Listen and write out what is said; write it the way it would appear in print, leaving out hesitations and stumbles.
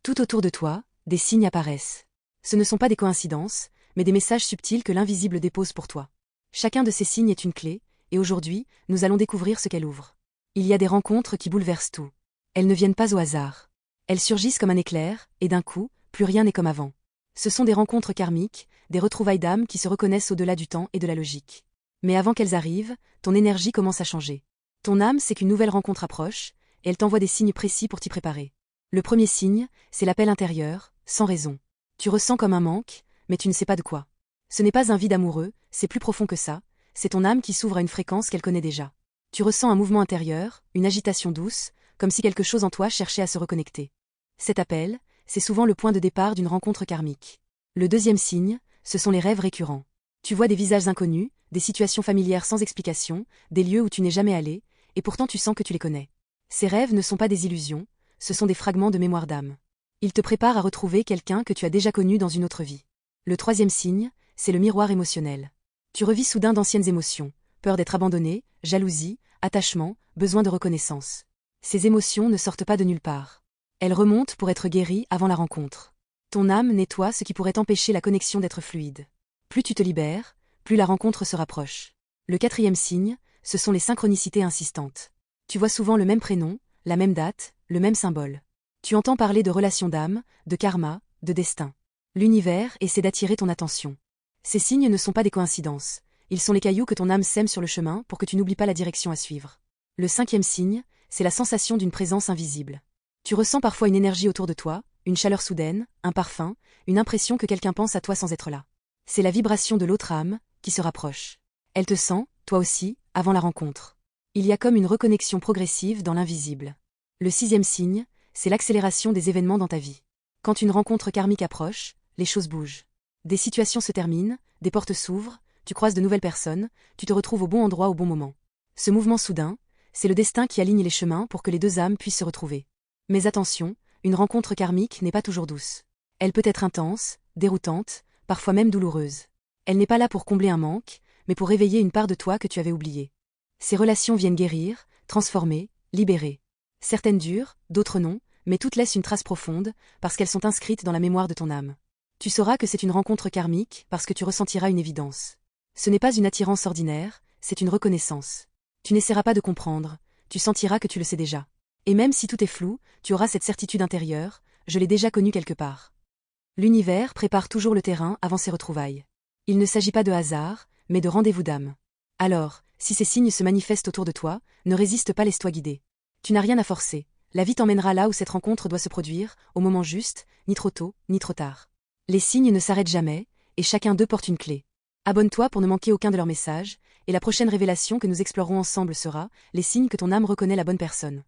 Tout autour de toi, des signes apparaissent. Ce ne sont pas des coïncidences, mais des messages subtils que l'invisible dépose pour toi. Chacun de ces signes est une clé, et aujourd'hui, nous allons découvrir ce qu'elle ouvre. Il y a des rencontres qui bouleversent tout. Elles ne viennent pas au hasard. Elles surgissent comme un éclair, et d'un coup, plus rien n'est comme avant. Ce sont des rencontres karmiques, des retrouvailles d'âmes qui se reconnaissent au-delà du temps et de la logique. Mais avant qu'elles arrivent, ton énergie commence à changer. Ton âme sait qu'une nouvelle rencontre approche, et elle t'envoie des signes précis pour t'y préparer. Le premier signe, c'est l'appel intérieur, sans raison. Tu ressens comme un manque, mais tu ne sais pas de quoi. Ce n'est pas un vide amoureux, c'est plus profond que ça, c'est ton âme qui s'ouvre à une fréquence qu'elle connaît déjà. Tu ressens un mouvement intérieur, une agitation douce, comme si quelque chose en toi cherchait à se reconnecter. Cet appel, c'est souvent le point de départ d'une rencontre karmique. Le deuxième signe, ce sont les rêves récurrents. Tu vois des visages inconnus, des situations familières sans explication, des lieux où tu n'es jamais allé, et pourtant tu sens que tu les connais. Ces rêves ne sont pas des illusions, ce sont des fragments de mémoire d'âme. Ils te préparent à retrouver quelqu'un que tu as déjà connu dans une autre vie. Le troisième signe, c'est le miroir émotionnel. Tu revis soudain d'anciennes émotions, peur d'être abandonné, jalousie, attachement, besoin de reconnaissance. Ces émotions ne sortent pas de nulle part. Elles remontent pour être guéries avant la rencontre. Ton âme nettoie ce qui pourrait empêcher la connexion d'être fluide. Plus tu te libères, plus la rencontre se rapproche. Le quatrième signe, ce sont les synchronicités insistantes. Tu vois souvent le même prénom, la même date, le même symbole. Tu entends parler de relations d'âme, de karma, de destin. L'univers essaie d'attirer ton attention. Ces signes ne sont pas des coïncidences, ils sont les cailloux que ton âme sème sur le chemin pour que tu n'oublies pas la direction à suivre. Le cinquième signe, c'est la sensation d'une présence invisible. Tu ressens parfois une énergie autour de toi, une chaleur soudaine, un parfum, une impression que quelqu'un pense à toi sans être là. C'est la vibration de l'autre âme, qui se rapproche. Elle te sent, toi aussi, avant la rencontre. Il y a comme une reconnexion progressive dans l'invisible. Le sixième signe, c'est l'accélération des événements dans ta vie. Quand une rencontre karmique approche, les choses bougent. Des situations se terminent, des portes s'ouvrent, tu croises de nouvelles personnes, tu te retrouves au bon endroit au bon moment. Ce mouvement soudain, c'est le destin qui aligne les chemins pour que les deux âmes puissent se retrouver. Mais attention, une rencontre karmique n'est pas toujours douce. Elle peut être intense, déroutante, parfois même douloureuse. Elle n'est pas là pour combler un manque, mais pour réveiller une part de toi que tu avais oubliée. Ces relations viennent guérir, transformer, libérer. Certaines durent, d'autres non, mais toutes laissent une trace profonde, parce qu'elles sont inscrites dans la mémoire de ton âme. Tu sauras que c'est une rencontre karmique, parce que tu ressentiras une évidence. Ce n'est pas une attirance ordinaire, c'est une reconnaissance. Tu n'essaieras pas de comprendre, tu sentiras que tu le sais déjà. Et même si tout est flou, tu auras cette certitude intérieure, je l'ai déjà connue quelque part. L'univers prépare toujours le terrain avant ses retrouvailles. Il ne s'agit pas de hasard, mais de rendez-vous d'âme. Alors, si ces signes se manifestent autour de toi, ne résiste pas, laisse-toi guider. Tu n'as rien à forcer, la vie t'emmènera là où cette rencontre doit se produire, au moment juste, ni trop tôt, ni trop tard. Les signes ne s'arrêtent jamais, et chacun d'eux porte une clé. Abonne-toi pour ne manquer aucun de leurs messages, et la prochaine révélation que nous explorerons ensemble sera les signes que ton âme reconnaît la bonne personne.